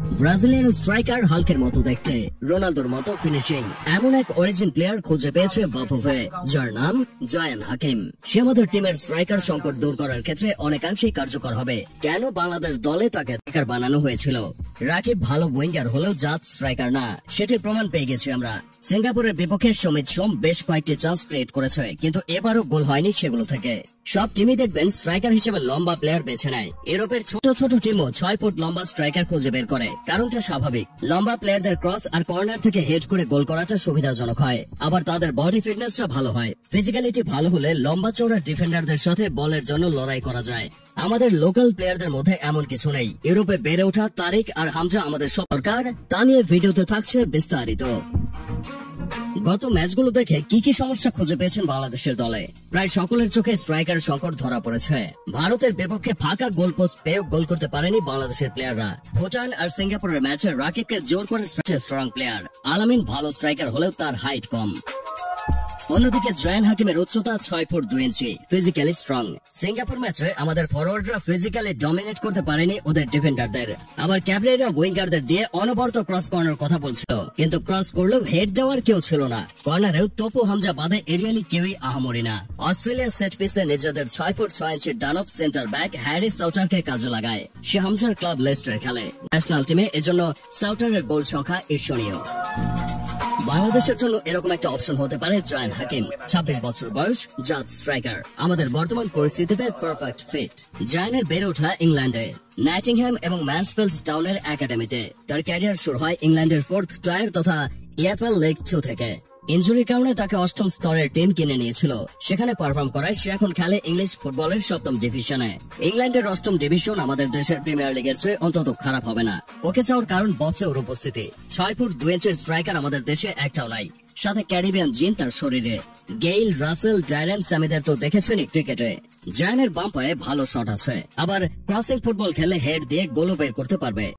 Brazilian striker হাল্কের মতো দেখতে, রোনালদোর মতো ফিনিশিং, এমন এক অরিজিন প্লেয়ার খুঁজে পেয়েছে বাফুফে, যার নাম জয়ান হাকিম। সে আমাদের টিমের স্ট্রাইকার সংকট দূর করার ক্ষেত্রে অনেকাংশেই কার্যকর হবে। কেন বাংলাদেশ দলে তাকে স্ট্রাইকার বানানো হয়েছিল? রাকিব ভালো উইঙ্গার হলেও জাত স্ট্রাইকার না, সেটির প্রমাণ পেয়ে গেছি আমরা। সিঙ্গাপুরের বিপক্ষে সমিত সোম বেশ কয়েকটি চান্স ক্রিয়েট করেছে, কিন্তু এবারও গোল হয়নি সেগুলো থেকে। সব টিমই দেখবেন স্ট্রাইকার হিসেবে লম্বা প্লেয়ার বেছে নেয়। ইউরোপের ছোট ছোট টিমও 6 ফুট লম্বা স্ট্রাইকার খুঁজে বের করে, কারণটা স্বাভাবিক। লম্বা প্লেয়ারদের ক্রস আর কর্নার থেকে হেড করে গোল করাটা সুবিধাজনক হয়, আবার তাদের বডি ফিটনেসটা ভালো হয়। ফিজিক্যালিটি ভালো হলে লম্বা চওড়া ডিফেন্ডারদের সাথে বলের জন্য লড়াই করা যায়। আমাদের লোকাল প্লেয়ারদের মধ্যে এমন কিছু নেই। ইউরোপে বেড়ে ওঠা তারিক আর হামজা আমাদের সরকার, তা নিয়ে ভিডিওতে থাকছে বিস্তারিত। গত ম্যাচগুলো দেখে কি কি সমস্যা খুঁজে পেয়েছেন বাংলাদেশের দলে? প্রায় সকলের চোখে স্ট্রাইকার সংকট ধরা পড়েছে। ভারতের বিপক্ষে ফাঁকা গোল পোস্ট পেয়েও গোল করতে পারেনি বাংলাদেশের প্লেয়াররা। ভুটান আর সিঙ্গাপুরের ম্যাচে রাকিবকে জোর করে স্ট্রং প্লেয়ার। আলামিন ভালো স্ট্রাইকার হলেও তার হাইট কম। অন্যদিকে জয়ান হাকিমের উচ্চতা 6 ফুট 2 ইঞ্চি, ফিজিক্যালি স্ট্রং। সিঙ্গাপুর ম্যাচে আমাদের ফরওয়ার্ডরা ফিজিক্যালি ডমিনেট করতে পারেনি ওদের ডিফেন্ডারদের। আবার ক্যাবরেরা উইঙ্গারদের দিয়ে অনবরত ক্রস কর্নার কথা বলছিল, কিন্তু ক্রস করলেও হেড দেওয়ার কেউ ছিল না। কর্নারেও তপু হামজা বাদে এরিয়ালি কেউই আহামরি না। অস্ট্রেলিয়ার সেট পিসে নিজেদের 6 ফুট 6 ইঞ্চির দানব সেন্টার ব্যাক হ্যারিস সাউটারকে কাজে লাগায়। সে হামজার ক্লাব লেস্টার খেলে। ন্যাশনাল টিমে এজন্য সাউটারের গোল সংখ্যা ঈর্ষণীয়। বাংলাদেশের জন্য এরকম একটা অপশন হতে পারে জয়ান হাকিম। 26 বছর বয়স, জাত স্ট্রাইকার, আমাদের বর্তমান পরিস্থিতিতে পারফেক্ট ফিট। জয়ানের বেড়ে ওঠা ইংল্যান্ডে, নাইটিংহ্যাম এবং ম্যানসফিল্ড টাউনের একাডেমিতে। তার ক্যারিয়ার শুরু হয় ইংল্যান্ডের 4th টায়ার তথা EFL লিগ 2 থেকে। ইনজুরির কারণে তাকে 8ম স্তরের টিম কিনে নিয়েছিল, সেখানে পারফর্ম করায় সে এখন খেলে ইংলিশ ফুটবলের 7ম ডিভিশনে। ইংল্যান্ডের 8ম ডিভিশন আমাদের দেশের প্রিমিয়ার লিগের চেয়ে অন্তত খারাপ হবে না। ওকে চাওয়ার কারণ বক্সে ওর উপস্থিতি। 6 ফুট 2 ইঞ্চির স্ট্রাইকার আমাদের দেশে একটাও নাই, সাথে ক্যারিবিয়ান জিন তার শরীরে। গেইল, রাসেল, ডায়রেন স্যামিদের তো দেখেছেনই ক্রিকেটে। জায়ানের বাম পায়ে ভালো শট আছে, আবার ক্রসিং ফুটবল খেলে হেড দিয়ে গোলও বের করতে পারবে।